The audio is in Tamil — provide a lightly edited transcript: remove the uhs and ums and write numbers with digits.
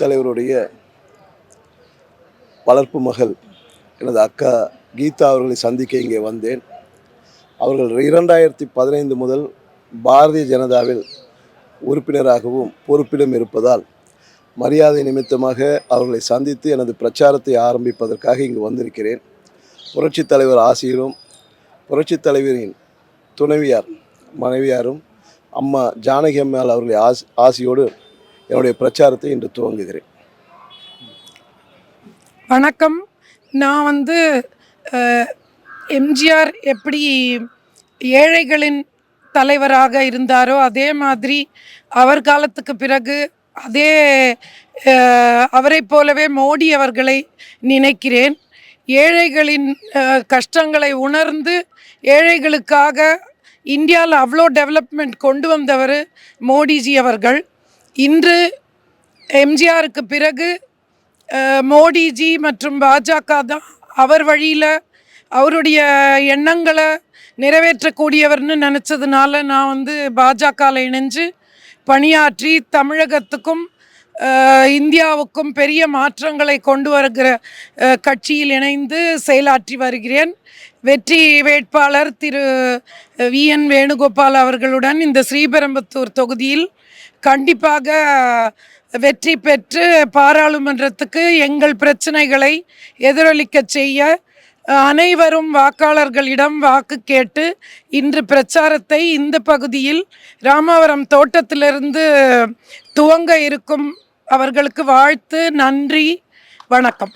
தலைவருடைய வளர்ப்பு மகள் எனது அக்கா கீதா அவர்களை சந்திக்க இங்கே வந்தேன். அவர்கள் 2015 முதல் பாரதிய ஜனதாவில் உறுப்பினராகவும் பொறுப்பிலும் இருப்பதால் மரியாதை நிமித்தமாக அவர்களை சந்தித்து எனது பிரச்சாரத்தை ஆரம்பிப்பதற்காக இங்கு வந்திருக்கிறேன். புரட்சித் தலைவர் ஆசிரியரும் புரட்சித் தலைவரின் துணைவியார் மனைவியாரும் அம்மா ஜானகி அம்மாள் அவர்களை ஆசியோடு என்னுடைய பிரச்சாரத்தை இன்று துவங்குகிறேன். வணக்கம். நான் எம்ஜிஆர் எப்படி ஏழைகளின் தலைவராக இருந்தாரோ அதே மாதிரி அவர் காலத்துக்கு பிறகு அவரை போலவே மோடி அவர்களை நினைக்கிறேன். ஏழைகளின் கஷ்டங்களை உணர்ந்து ஏழைகளுக்காக இந்தியாவில் அவ்வளோ டெவலப்மெண்ட் கொண்டு வந்தவர் மோடிஜி அவர்கள். இன்று எம்ஜிஆருக்கு பிறகு மோடிஜி மற்றும் பாஜக தான் அவர் வழியில் அவருடைய எண்ணங்களை நிறைவேற்றக்கூடியவர்னு நினச்சதுனால நான் பாஜகவில் இணைஞ்சு பணியாற்றி தமிழகத்துக்கும் இந்தியாவுக்கும் பெரிய மாற்றங்களை கொண்டு வருகிற கட்சியில் இணைந்து செயலாற்றி வருகிறேன். வெற்றி வேட்பாளர் திரு VN வேணுகோபால் அவர்களுடன் இந்த ஸ்ரீபெரும்புத்தூர் தொகுதியில் கண்டிப்பாக வெற்றி பெற்று பாராளுமன்றத்துக்கு எங்கள் பிரச்சனைகளை எதிரொலிக்க செய்ய அனைவரும் வாக்காளர்களிடம் வாக்கு கேட்டு இன்று பிரச்சாரத்தை இந்த பகுதியில் ராமவரம் தோட்டத்திலிருந்து துவங்க இருக்கும் அவர்களுக்கு வாழ்த்து. நன்றி, வணக்கம்.